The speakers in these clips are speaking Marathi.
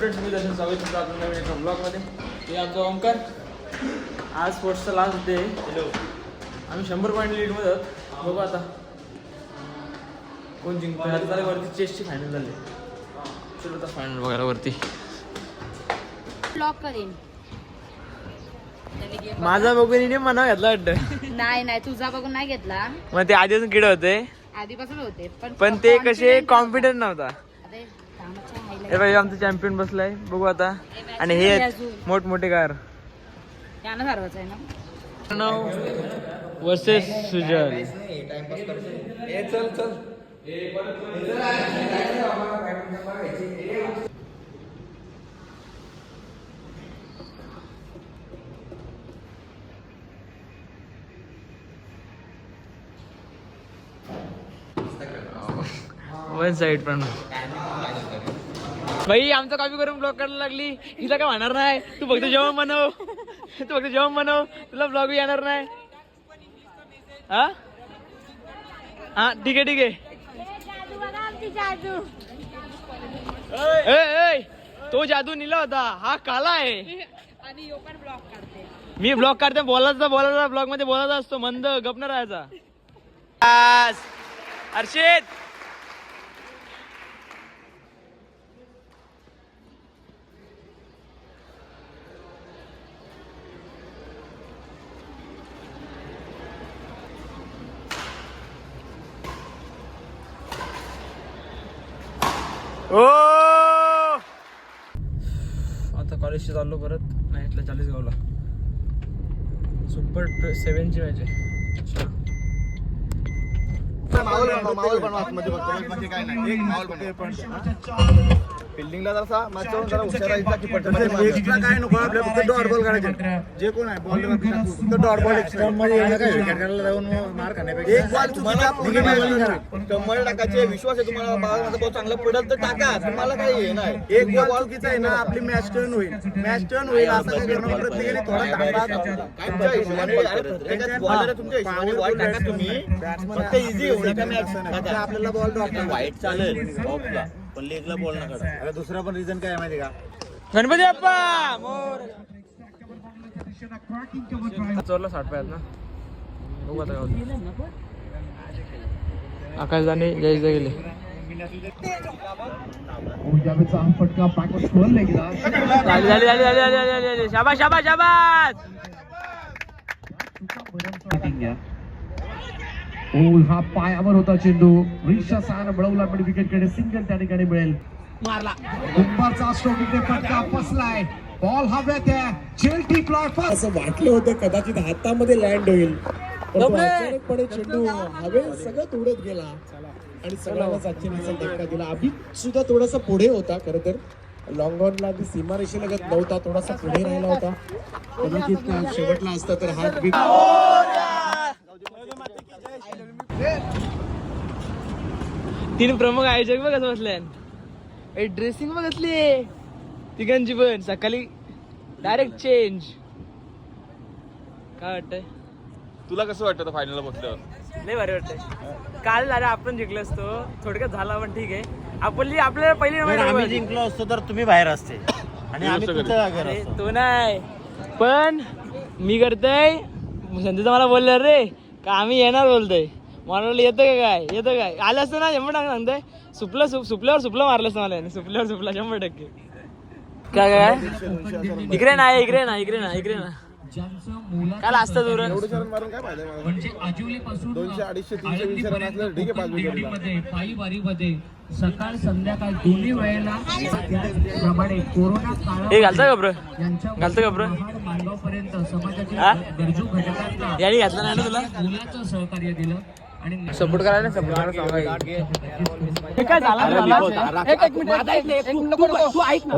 मी दर्शन स्वागत करतो आपण नवीन एका ब्लॉगमध्ये. हे आमचा ओमकार. आज स्पोर्ट्सचा लास्ट डे. आम्ही 100 पॉईंट लीडमध्ये आहोत. बघू आता कोण जिंकतो. आता झाले वरती चेसची फायनल झाली. चलो आता फायनल बघायला वरती. ब्लॉग करेन. माझा बघून मनाव घेतला वाटतं. नाही तुझा बघून नाही घेतला. मग ते आधीपासून किड होते. आधीपासून होते पण ते कसे कॉन्फिडंट नव्हता. अरे हे भाई आमचं चॅम्पियन बसलाय. बघू आता. आणि हे मोठमोठे कार यानं हरवायचं आहे ना. वर्सेस सुजल. वन साइड पण भाई आमचा कॉपी करून ब्लॉग करायला लागली. हिला काय म्हणणार नाही. तू फक्त जेवण बनव. तुला ब्लॉग येणार नाही. हा हा ठीक आहे. तो जादू निला होता. हा काला आहे. मी ब्लॉग काढते. बोलायचा ब्लॉग मध्ये बोलायचा असतो. मंद गप न राहायचा. हर्षित ओ आता कॉलेजची चाललो परत. नाईटला 40 गावला. सुपर 7 ची मॅच आहे. फिल्डिंगला जरा मॅचवर जरा हुशार राहायचा की एक्स्ट्रा काय नको. आपल्या फक्त डॉट बॉल काढायचे. जे कोण आहे बॉल फक्त डॉट बॉल एक्स्ट्रा मध्ये येणं काय विकेटला जाऊन मार खाण्यापेक्षा एक बॉल चुकीचा टाकायचे. विश्वास आहे तुम्हाला. माझा बॉल चांगला पडेल तर टाका. तुम्हाला काय हे नाही. एक बॉल चुकीचा आहे ना आपली मॅच टर्न होईल. असं काय करणं. प्रत्येकाने थोडा तुमच्या हिशोबाने बॉलर तुमच्या हिशोबाने बॉल टाका. तुम्ही फक्त इझी होऊ नका मॅच. आपल्याला बॉल ड्रॉप वाईट चालेल ऑफला पण लेगला बॉल नका. अरे दुसरा पण रिझन काय आहे माहिती का. गणपती बाप्पा मोर. चोरला 60 पायात ना. बघू आता आकाश जाणे जयज गेले. झाली. शाबास. हा पायावर होता चेंडू. रिक्षा सहानं मिळवला पण विकेटकडे सिंगल त्या ठिकाणी मिळेल. मारला कुंभारचा स्ट्रोक. इथे फटका फसलाय. बॉल हव्यात आहे. झेल टिपलाय. असं वाटलं होतं कदाचित हातामध्ये लँड होईल पण अचानकपणे चेंडू हवेत सगळं उडत गेला आणि सगळ्यांनाच आश्चर्याचा धक्का दिला. अभित सुद्धा थोडासा पुढे होता. खरं तर लॉंग ऑनला सीमारेषेलगत नव्हता. थोडासा पुढे राहिला होता. कदाचित शेवटला असता तर हार्ट बीट. तीन प्रमुख आयोजक बघ कसं बसले. ड्रेसिंग बघितली तिघांची पण. सकाळी डायरेक्ट चेंज. काय वाटतंय तुला कसं वाटतं फायनलला बसल्यावर. नाही भारी वाटतंय. काल झालं आपण जिंकलो असतो. थोडक्यात झाला पण ठीक आहे. आपल्याला पहिली जिंकलो असतो तर तुम्ही बाहेर असते आणि आम्ही तो नाही. पण मी करतोय. संजयचा मला बोलला रे का आम्ही येणार बोलतोय. मला येतं काय आलं असतं ना 100% सांगतोय. सुपल्यावर मारलं असतं मला. सुपला 100%. काय इकडे ना काल असतं दूर. मारून काय फायदा. म्हणजे आजिवलीपासून 200, 250, 320 रन असलं ठीक आहे. 5 पायी वारीमध्ये सकाळ संध्याकाळ दोन्ही वेळेला प्रमाणे कोरोना काळात हे घालतं का ब्र मानगाव पर्यंत समाजाच्या गरजू घटकांना याने घातलं नाही ना तुला. मुलाचं सहकार्य दिलं आणि सपोर्ट करायला काय झाला. तू ऐक ना.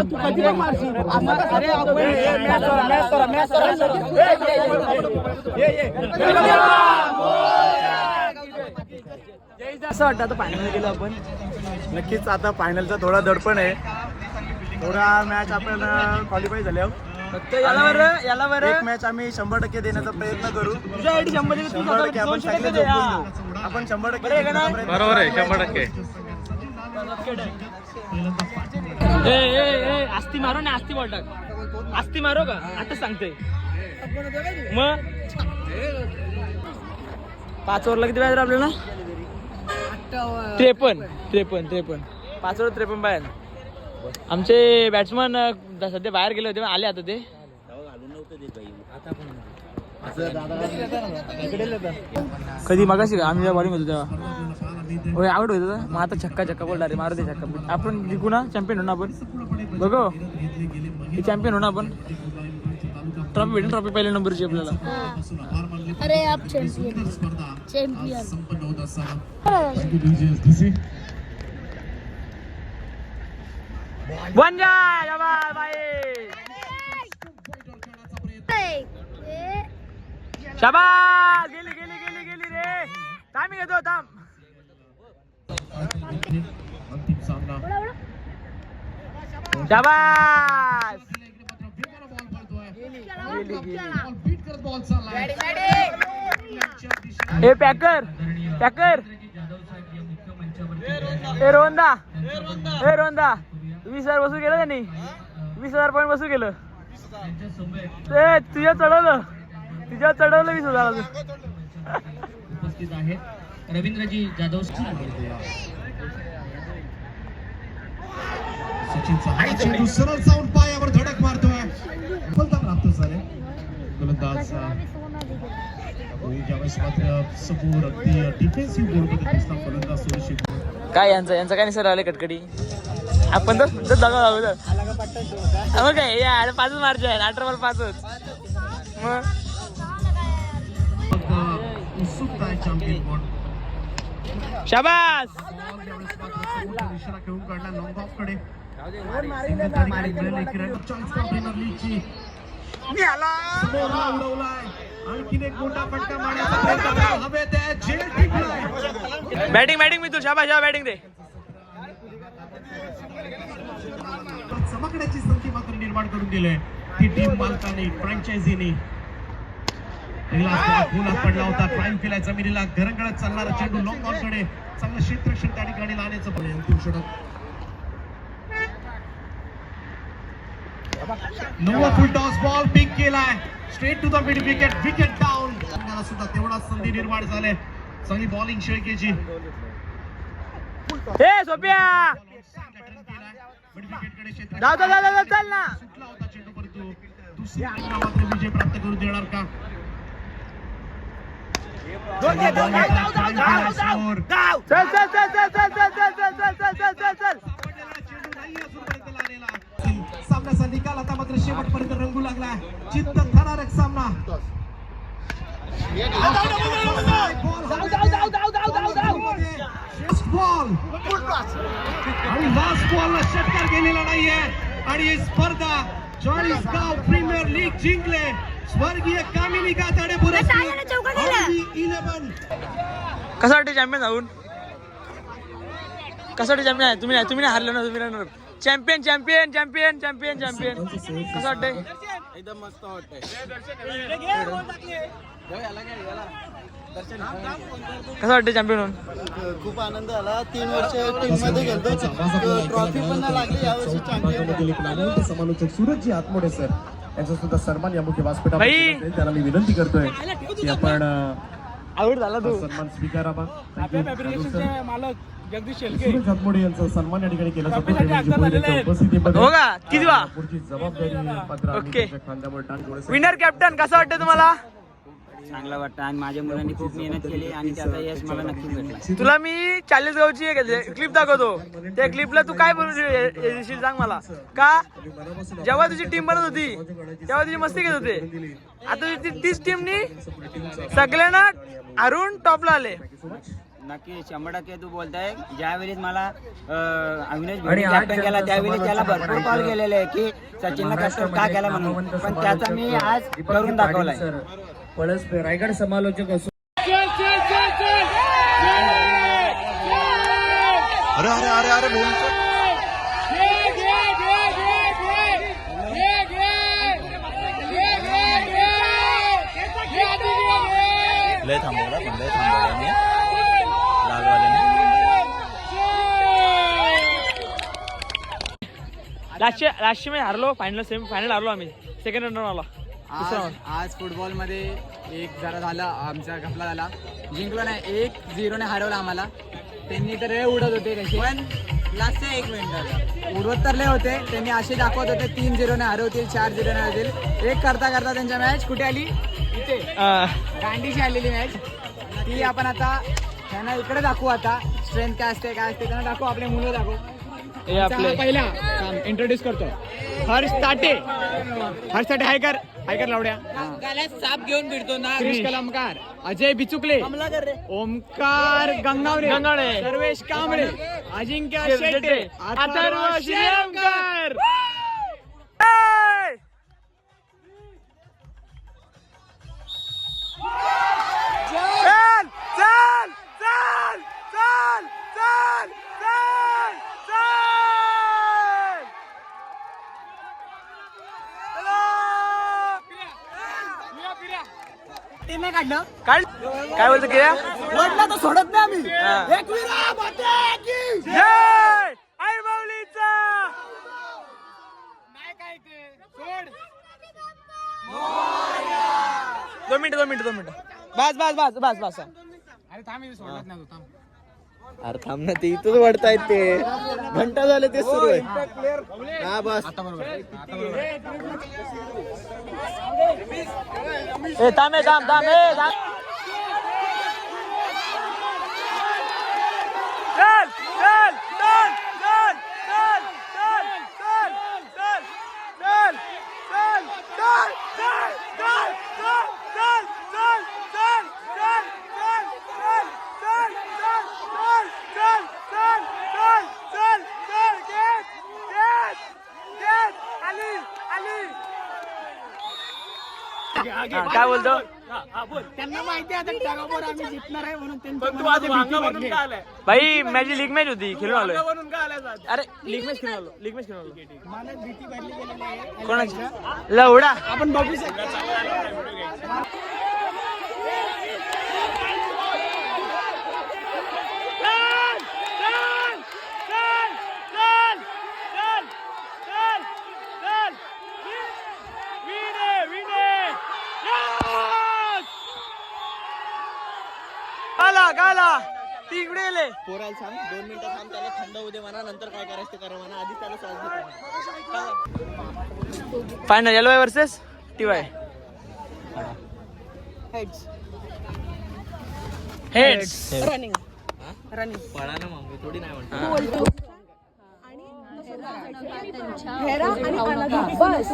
तू कधी मारशील. असं वाटतं आता फायनल गेलो आपण. नक्कीच आता फायनलचा थोडा दडपण आहे. थोडा मॅच आपण क्वालिफाय झाल्यावर फक्त याला बरं एक मॅच आम्ही 100% देण्याचा प्रयत्न करू. तुझ्या आयडी 100 दे, तू 100% आपण 200 सगळे दे. झोपून देऊ. आपण 100% बरं आहे का नाही? देण्याचा बरोबर आहे 100%. ए आस्ती मारो ना, आस्ती बॉल टाक. आस्ती मारो का आता सांगतोय मग 5 ओव्हरला किती बाहेर आपल्याला 53 5 ओव्हर 53 बाहेर. आमचे बॅट्समन सध्या बाहेर गेले होते, आले आता ते. कधी मगाशी का आम्ही बॉलिंग होतो तेव्हा होय आउट होतो मग आता छक्का बोलणार रे, मारू दे छक्का. आपण जिंकू ना, चॅम्पियन होणार आपण. बघो हे चॅम्पियन होणार आपण. ट्रॉफी भेटेल, ट्रॉफी पहिल्या नंबरची आपल्याला. अरे आप चॅम्पियन वन जा बाय. शाबास गेली रे. थांब घेतो थांब. अंतिम सामना शाबास बीट करत बॉल चाललाय. हे पॅकर हे रोहनदा 20,000 वसूल केलं त्यांनी. 20,000 पॉईंट वसूल केलं. ते तुझ्या चढवलं 20,000. उपस्थित आहेत रवींद्रजी जाधव. सचिनचा हा चेंडू सरळ जाऊन पायावर धडक मारतोय. फलता प्राप्त झाले. गोलंदाज ज्यावेळेस मात्र समोर अगदी डिफेन्सिव्ह बोर्डमध्ये दिसला गोलंदाज सुरेश. काय यांचं काय निसर आले कटकडी. आपण तर जागा लागू मग काय यार 5च मार्च आहे. 18 बॉल 5च. मग उत्सुकता आहे चॅम्पियन बोर्ड. शाबास इशारा घेऊन काढला लॉंग ऑफ कडे. आणखीन एक मोठा फटका मारण्याचा प्रयत्न हवेत आहे. झेल टिकलाय. बॅटिंग मी तू शाबास बॅटिंग दे. चमकण्याची संधी मात्र निर्माण करून दिले ती टीम मालकाने फ्रँचायझीने. गोलात पडला होता. ट्रायल केलाय जमिनीला. घरंगळत चालणारा चेंडू लॉंग ऑन कडे. चांगलं क्षेत्ररक्षण त्या ठिकाणी लावण्याचं अंतिम षटक. 9 फुल टॉस बॉल पिक केलाय. Straight to the mid wicket. Wicket down. सुद्धा तेवढाच संधी निर्माण झाले. चांगली बॉलिंग शेळकेची. हे सोप्या चल ना. सुटला होता चेंडू परंतु दुसऱ्या मात्र विजय प्राप्त करून देणार का. चल सामन्याचा निकाल आता मात्र शेवटपर्यंत रंगू लागला. चित्त थरारक सामना. आणि लास्ट बॉलला षटकार गेलेला नाहीये. आणि ही स्पर्धा चाळीसगाव प्रीमियर लीग जिंकले स्वर्गीय कामिनी गाताडे पुरस्कृत 11. कसं वाटतं चॅम्पियन जाऊन. कसं वाटतं चॅम्पियन आहे. तुम्ही नाही हारले ना. तुम्ही राहणार चॅम्पियन. कसं वाटतंय. एकदम मस्त वाटतंय. कसं वाटतं चॅम्पियन होऊन. खूप आनंद झाला. 3 वर्ष टीम मध्ये गेलो. ट्रॉफी पण नाही लागली यावर्षी चॅम्पियन. समालोचक सूरजजी आत्मोडे सर यांचा सुद्धा सन्मान या मुख्य भाई. व्यासपीठावर त्याला मी विनंती करतोय की आपण आऊट झाला तू. सन्मान स्वीकारावा. मालक जगदीश सूरज आत्मोडे यांचा सन्मान या ठिकाणी केला जातो. उपस्थितीमध्ये हो का किती वा. पुढची जबाबदारी पत्र ओके. खांद्यावर टाकून विनर कॅप्टन कसं वाटतं तुम्हाला. चांगलं वाटतं आणि माझ्या मुलांनी खूप मेहनत केली आणि त्याचा यश मला नक्कीच भेटला. तुला मी 40 गावची क्लिप दाखवतो. त्या क्लिपला तू काय बोलशील सांग मला. का जेव्हा तुझी टीम बनत होती तेव्हा तुझी मस्ती घेत होते. आता तीच टीमनी सगळ्यांना हरून टॉपला आले. नक्की 100% तू बोलताय. ज्यावेळी मला अविनाश भेंडे कॅप्टन केला त्यावेळी त्याला भरपूर कॉल केलेले की सचिनला कॅप्टन का केला म्हणून. पण त्याचा मी आज करून दाखवलाय. पळस रायगड समालोचक असून खंडे थांबवला आम्ही लालवाल्याने. लास्ट मध्ये हारलो, फायनल हारलो आम्ही, सेकंड रनर आला. आज फुटबॉलमध्ये एक जरा झाला, आमचा घपला झाला. जिंकलो नाही, 1-0 हरवलं आम्हाला. त्यांनी तर लय उडत होते कसे, पण लास्टचे 1 मिनिट उडवत तर लय होते. त्यांनी असे दाखवत होते 3-0 हरवतील, 4-0 हरवतील. एक करता करता त्यांच्या मॅच कुठे आली, इथे गांडीची आलेली मॅच. ती आपण आता त्यांना इकडे दाखवू. आता स्ट्रेंथ काय असते त्यांना दाखवू, आपले मुलं दाखवू. हे आपले पहिला इंट्रोड्यूस करतो हर्ष ताटे हाय कर लावड्या. साप घेऊन फिरतो ना. क्रिश कलमकार, अजय बिचुकले, ओमकार गंगावणे, सर्वेश कांबळे, अजिंक्य शेट्टे, अथर्व श्रीरामकर. काय बोलतो की वडला तर सोडत नाही आम्ही. जय आई माऊलीचा. दोन मिनिट बस. अरे थांब, सोडत नाही तू. अरे थांब ना, ते इथंच वडतायत ते, घंटा झाले ते सुरू आहे. हा बस आता बरोबर. थांब. काय बोलतो? त्यांना माहिती आहे आता टगावर आम्ही जिंकणार आहे म्हणून त्यांची भाई माझी लीग मॅच होती, खेळून आलोय. अरे लीग मॅच खेळून आलो. भीती भरली गेलेली आहे. कोणाची? लवडा. आपण बघू शकतो. गाला तिकडे गेले. पोराला सांग 2 मिनिटं थांब, त्याला थंड होऊ दे म्हणा, नंतर काय करायचं ते करा म्हणा, आधी त्याला सांग. Final LY versus TY. Heads. पळा ना मग, मी थोडी नाही म्हणतो. हेरा आणि अनाघा बस.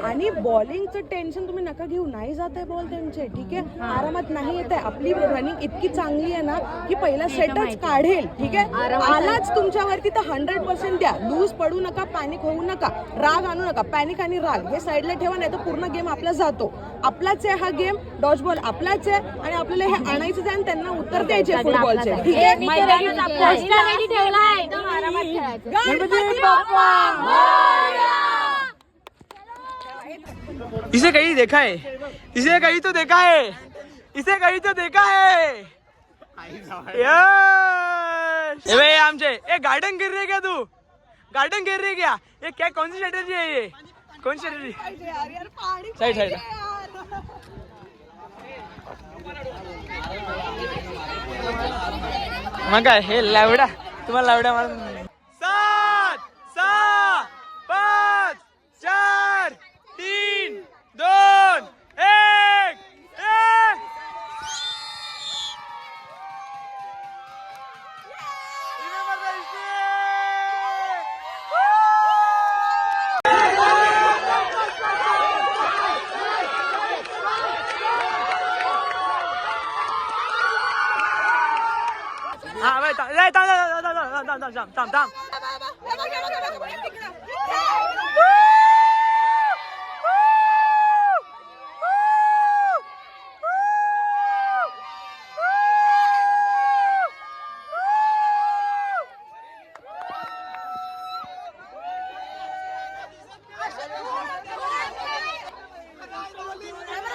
आणि बॉलिंगचं टेन्शन तुम्ही नका घेऊ, नाही जात आहे बॉल त्यांचे, ठीक आहे, आरामात नाही येत आहे. आपली रनिंग इतकी चांगली आहे ना की पहिला सेटच काढेल, ठीक आहे. आलाच तुमच्यावरती तर 100% द्या. लूज पडू नका, पॅनिक होऊ नका, राग आणू नका. पॅनिक आणि राग हे साईडला ठेवा, नाही तर पूर्ण गेम आपला जातो. आपलाच आहे हा गेम, डॉज बॉल आपलाच आहे आणि आपल्याला हे आणायचं आहे आणि त्यांना उत्तर द्यायचे फुटबॉलचे, ठीक आहे. इसे कहीं देखा है, इसे कहीं तो देखा है, इसे कहीं तो देखा है. यस. ए भाई आमचे ए गार्डन गिर रही क्या तू? गार्डन गिर रही क्या? ये क्या, कौन सी स्ट्रेटेजी है ये? कौन सी स्ट्रेटेजी? साइड. मग काय हे लावडा, तुम्हाला लावडा मारून. 7, 6, 5, 4, 3, 2, 1. हा भाई थांब.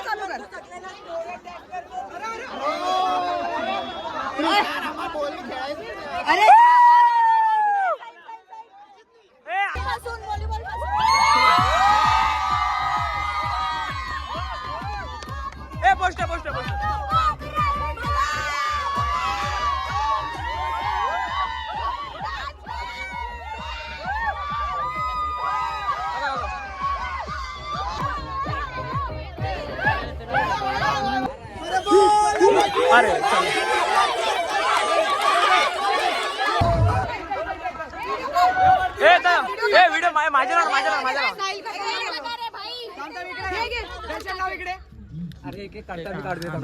चालू कर. अरे चल. ए व्हिडिओ माझ्या अरे एक एक काढता मी काढू देतो.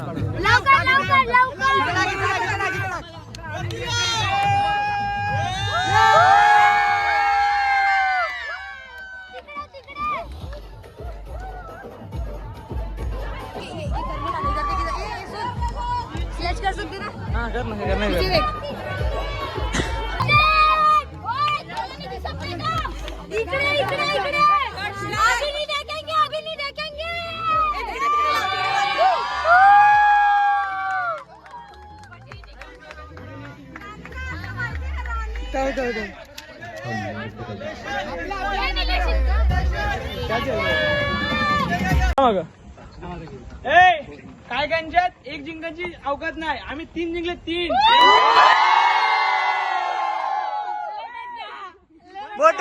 हा कर ना. काय कांच्यात एक जिंकायची अवकात नाही. आम्ही 3 जिंकले 3.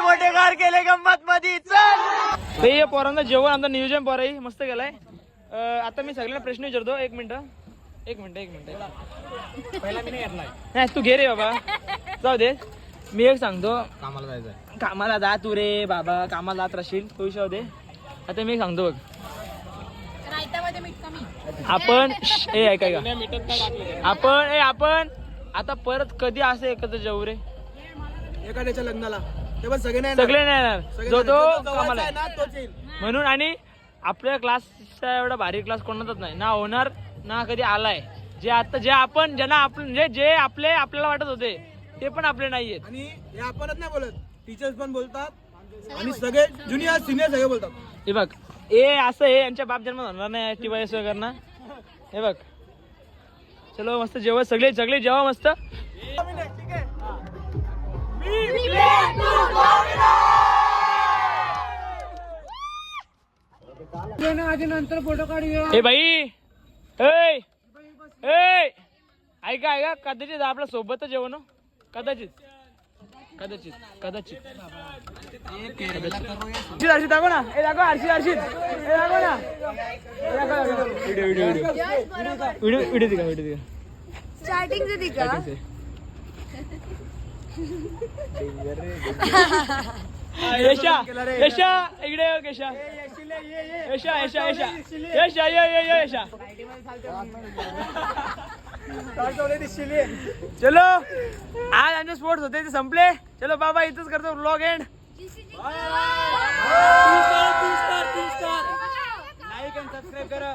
मोठे कार केले गंमत मध्ये. चल पोरांना जेवण आमचं नियोजन पोराई मस्त केलाय. आता मी सगळ्यांना प्रश्न विचारतो. एक मिनिट पहिला मी नाही घेतलाय. नाही तू घे रे बाबा, जाऊ दे. मी एक सांगतो, कामाला जायचंय. कामाला जा तू रे बाबा, कामाला जात राहशील तो विषय दे. आता मी एक सांगतो बघ, आपण ऐका आपण आता परत कधी असं एकत्र जाऊ रे. एखाद्याच्या लग्नाला तेव्हा सगळे नाही सगळे नाही येणार, जो तो कामाला आहे. ना तोच येईल. म्हणून आणि आपल्या क्लासचा एवढा भारी क्लास कोणाचाच नाही ना होणार ना कधी आलाय. जे आपण ज्यांना आपण जे आपल्याला वाटत होते ते पण आपले नाहीयेत. आणि हे आपणच नाही बोलत, टीचर्स पण बोलतात आणि सगळे ज्युनियर सिनियर सगळे बोलतात. हे बघ असं हे यांच्या बाप जन्म होणार नाही TYS वगैरे. हे बघ चलो मस्त जेव्हा सगळे जेव्हा मस्त नंतर फोटो काढूया. हे बाई ऐका कदाचित आपल्या सोबतच जेवण हो. कदाचित हर्षित दाखव ना. हे दाखव हर्षित हे दाखव ना. व्हिडिओ दिका स्टार्टिंग यशा इकडे यशा चलो आज आमचे स्पोर्ट्स होते ते संपले. चलो बाबा इथंच करतो व्लॉग एंड. लाईक आणि सबस्क्राईब करा.